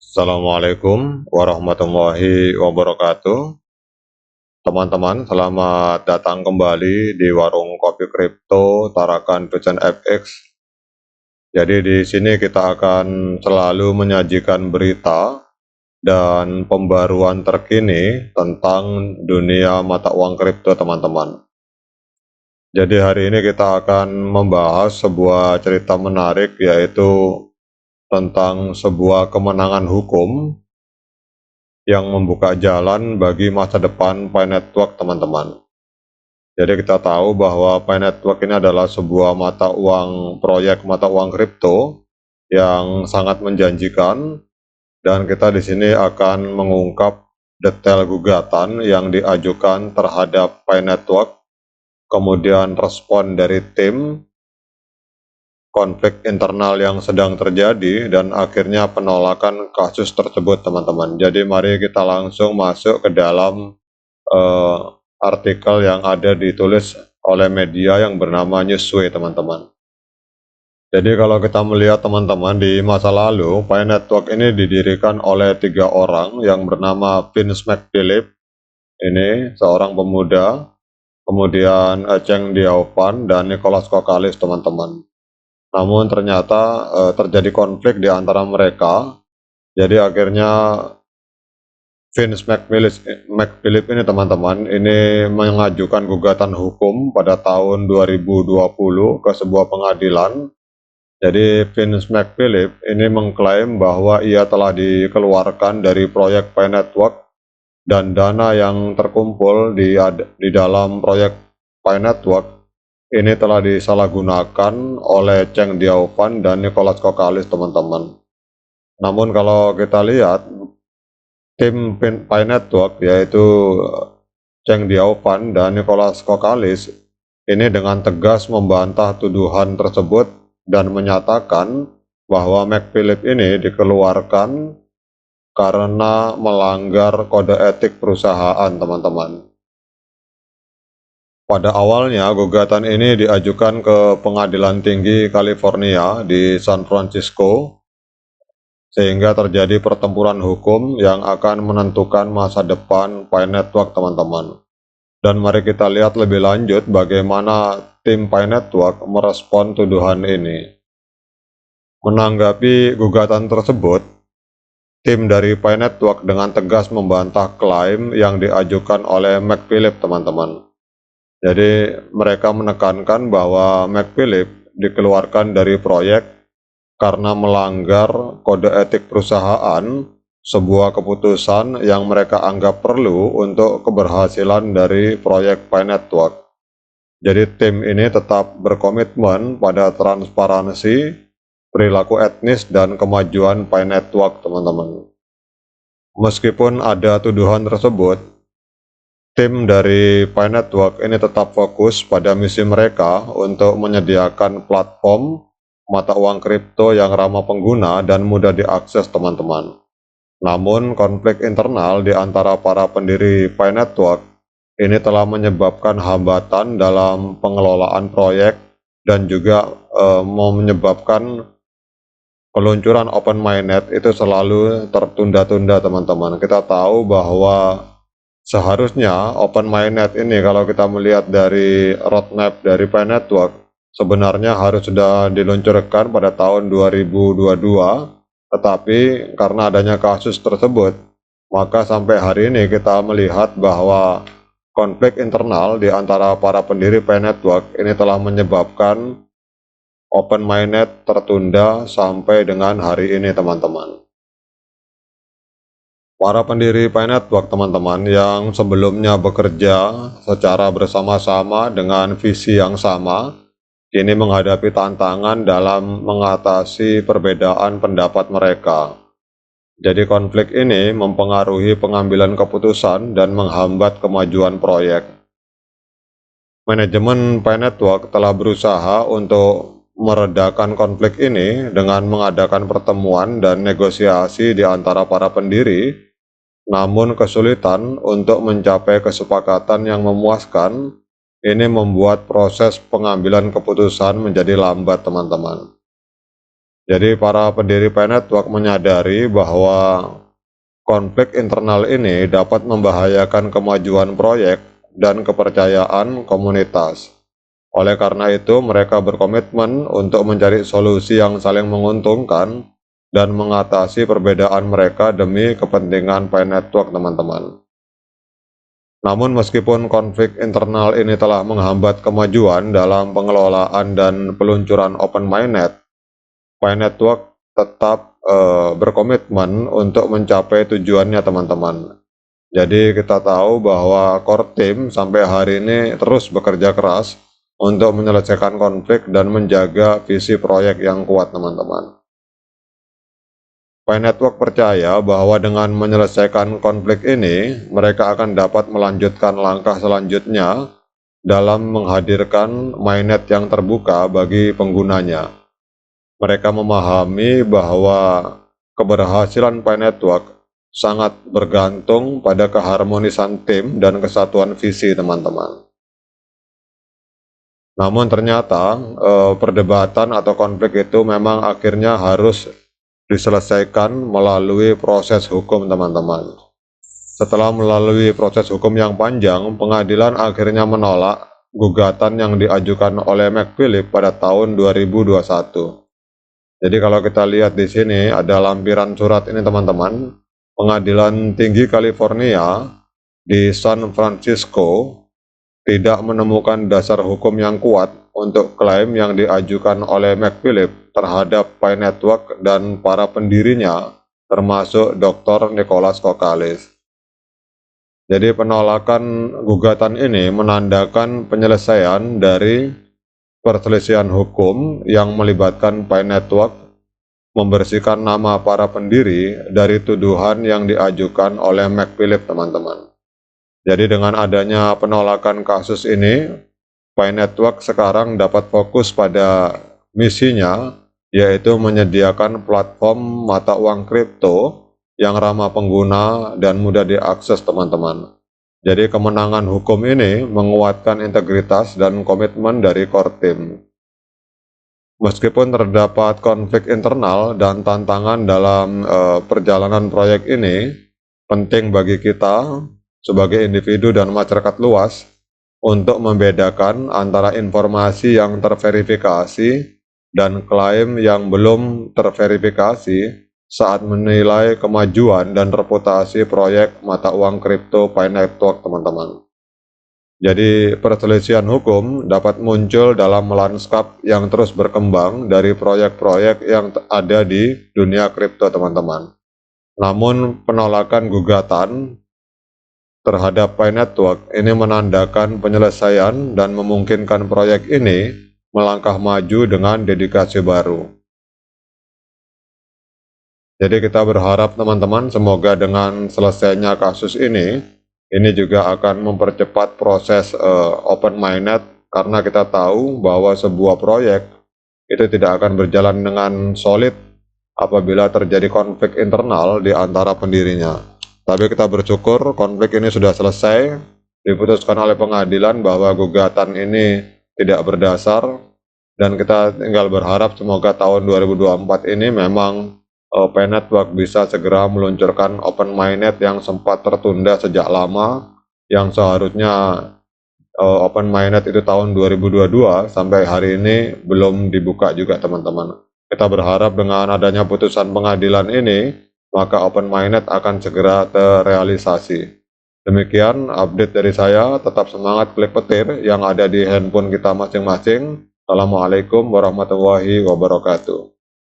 Assalamualaikum warahmatullahi wabarakatuh. Teman-teman, selamat datang kembali di warung kopi kripto Tarakan Vision FX. Jadi di sini kita akan selalu menyajikan berita dan pembaruan terkini tentang dunia mata uang kripto, teman-teman. Jadi hari ini kita akan membahas sebuah cerita menarik, yaitu tentang sebuah kemenangan hukum yang membuka jalan bagi masa depan Pi Network, teman-teman. Jadi kita tahu bahwa Pi Network ini adalah sebuah proyek mata uang kripto yang sangat menjanjikan, dan kita di sini akan mengungkap detail gugatan yang diajukan terhadap Pi Network, kemudian respon dari tim, konflik internal yang sedang terjadi, dan akhirnya penolakan kasus tersebut, teman-teman. Jadi mari kita langsung masuk ke dalam artikel yang ada ditulis oleh media yang bernama Newsway, teman-teman. Jadi kalau kita melihat, teman-teman, di masa lalu Pi Network ini didirikan oleh 3 orang yang bernama Vince McPhilip, ini seorang pemuda, kemudian Cheng Diaopan dan Nicholas Kokalis, teman-teman. Namun ternyata terjadi konflik di antara mereka. Jadi akhirnya Vince McPhilip ini, teman-teman, ini mengajukan gugatan hukum pada tahun 2020 ke sebuah pengadilan. Jadi Vince McPhilip ini mengklaim bahwa ia telah dikeluarkan dari proyek Pi Network, dan dana yang terkumpul di dalam proyek Pi Network ini telah disalahgunakan oleh Cheng Diaopan dan Nicholas Kokalis, teman-teman. Namun kalau kita lihat, tim Pi Network yaitu Cheng Diaopan dan Nicholas Kokalis ini dengan tegas membantah tuduhan tersebut dan menyatakan bahwa McPhilip ini dikeluarkan karena melanggar kode etik perusahaan, teman-teman. Pada awalnya, gugatan ini diajukan ke Pengadilan Tinggi California di San Francisco, sehingga terjadi pertempuran hukum yang akan menentukan masa depan Pi Network, teman-teman. Dan mari kita lihat lebih lanjut bagaimana tim Pi Network merespon tuduhan ini. Menanggapi gugatan tersebut, tim dari Pi Network dengan tegas membantah klaim yang diajukan oleh McPhilip, teman-teman. Jadi mereka menekankan bahwa McPhilip dikeluarkan dari proyek karena melanggar kode etik perusahaan, sebuah keputusan yang mereka anggap perlu untuk keberhasilan dari proyek Pi Network. Jadi tim ini tetap berkomitmen pada transparansi, perilaku etnis, dan kemajuan Pi Network, teman-teman. Meskipun ada tuduhan tersebut, tim dari Pi Network ini tetap fokus pada misi mereka untuk menyediakan platform mata uang kripto yang ramah pengguna dan mudah diakses, teman-teman. Namun konflik internal di antara para pendiri Pi Network ini telah menyebabkan hambatan dalam pengelolaan proyek dan juga menyebabkan peluncuran Open Mainnet itu selalu tertunda-tunda, teman-teman. Kita tahu bahwa seharusnya Open Mainnet ini, kalau kita melihat dari roadmap dari Pi Network, sebenarnya harus sudah diluncurkan pada tahun 2022, tetapi karena adanya kasus tersebut, maka sampai hari ini kita melihat bahwa konflik internal di antara para pendiri Pi Network ini telah menyebabkan Open Mainnet tertunda sampai dengan hari ini, teman-teman. Para pendiri Pi Network, teman-teman, yang sebelumnya bekerja secara bersama-sama dengan visi yang sama, kini menghadapi tantangan dalam mengatasi perbedaan pendapat mereka. Jadi konflik ini mempengaruhi pengambilan keputusan dan menghambat kemajuan proyek. Manajemen Pi Network telah berusaha untuk meredakan konflik ini dengan mengadakan pertemuan dan negosiasi di antara para pendiri. Namun kesulitan untuk mencapai kesepakatan yang memuaskan ini membuat proses pengambilan keputusan menjadi lambat, teman-teman. Jadi para pendiri Pi Network menyadari bahwa konflik internal ini dapat membahayakan kemajuan proyek dan kepercayaan komunitas. Oleh karena itu, mereka berkomitmen untuk mencari solusi yang saling menguntungkan dan mengatasi perbedaan mereka demi kepentingan Pi Network, teman-teman. Namun meskipun konflik internal ini telah menghambat kemajuan dalam pengelolaan dan peluncuran Open Mainnet, Pi Network tetap berkomitmen untuk mencapai tujuannya, teman-teman. Jadi kita tahu bahwa core team sampai hari ini terus bekerja keras untuk menyelesaikan konflik dan menjaga visi proyek yang kuat, teman-teman. Pi Network percaya bahwa dengan menyelesaikan konflik ini, mereka akan dapat melanjutkan langkah selanjutnya dalam menghadirkan mainnet yang terbuka bagi penggunanya. Mereka memahami bahwa keberhasilan Pi Network sangat bergantung pada keharmonisan tim dan kesatuan visi, teman-teman. Namun ternyata perdebatan atau konflik itu memang akhirnya harus diselesaikan melalui proses hukum, teman-teman. Setelah melalui proses hukum yang panjang, pengadilan akhirnya menolak gugatan yang diajukan oleh McPhilip pada tahun 2021. Jadi kalau kita lihat di sini ada lampiran surat ini, teman-teman. Pengadilan Tinggi California di San Francisco tidak menemukan dasar hukum yang kuat untuk klaim yang diajukan oleh McPhilip terhadap Pi Network dan para pendirinya, termasuk Dr. Nicholas Kokalis. Jadi penolakan gugatan ini menandakan penyelesaian dari perselisihan hukum yang melibatkan Pi Network, membersihkan nama para pendiri dari tuduhan yang diajukan oleh McPhilip, teman-teman. Jadi dengan adanya penolakan kasus ini, Pi Network sekarang dapat fokus pada misinya, yaitu menyediakan platform mata uang kripto yang ramah pengguna dan mudah diakses, teman-teman. Jadi kemenangan hukum ini menguatkan integritas dan komitmen dari core team. Meskipun terdapat konflik internal dan tantangan dalam perjalanan proyek ini, penting bagi kita sebagai individu dan masyarakat luas untuk membedakan antara informasi yang terverifikasi dan klaim yang belum terverifikasi saat menilai kemajuan dan reputasi proyek mata uang kripto Pi Network, teman-teman. Jadi perselisihan hukum dapat muncul dalam lanskap yang terus berkembang dari proyek-proyek yang ada di dunia kripto, teman-teman. Namun penolakan gugatan terhadap Pi Network ini menandakan penyelesaian dan memungkinkan proyek ini melangkah maju dengan dedikasi baru. Jadi kita berharap, teman-teman, semoga dengan selesainya kasus ini juga akan mempercepat proses Open Mainnet, karena kita tahu bahwa sebuah proyek itu tidak akan berjalan dengan solid apabila terjadi konflik internal di antara pendirinya. Tapi kita bersyukur konflik ini sudah selesai, diputuskan oleh pengadilan bahwa gugatan ini tidak berdasar, dan kita tinggal berharap semoga tahun 2024 ini memang Pi Network bisa segera meluncurkan Open Mainnet yang sempat tertunda sejak lama, yang seharusnya Open Mainnet itu tahun 2022 sampai hari ini belum dibuka juga, teman-teman. Kita berharap dengan adanya putusan pengadilan ini, maka Open Mainnet akan segera terrealisasi. Demikian update dari saya, tetap semangat klik petir yang ada di handphone kita masing-masing. Assalamualaikum warahmatullahi wabarakatuh.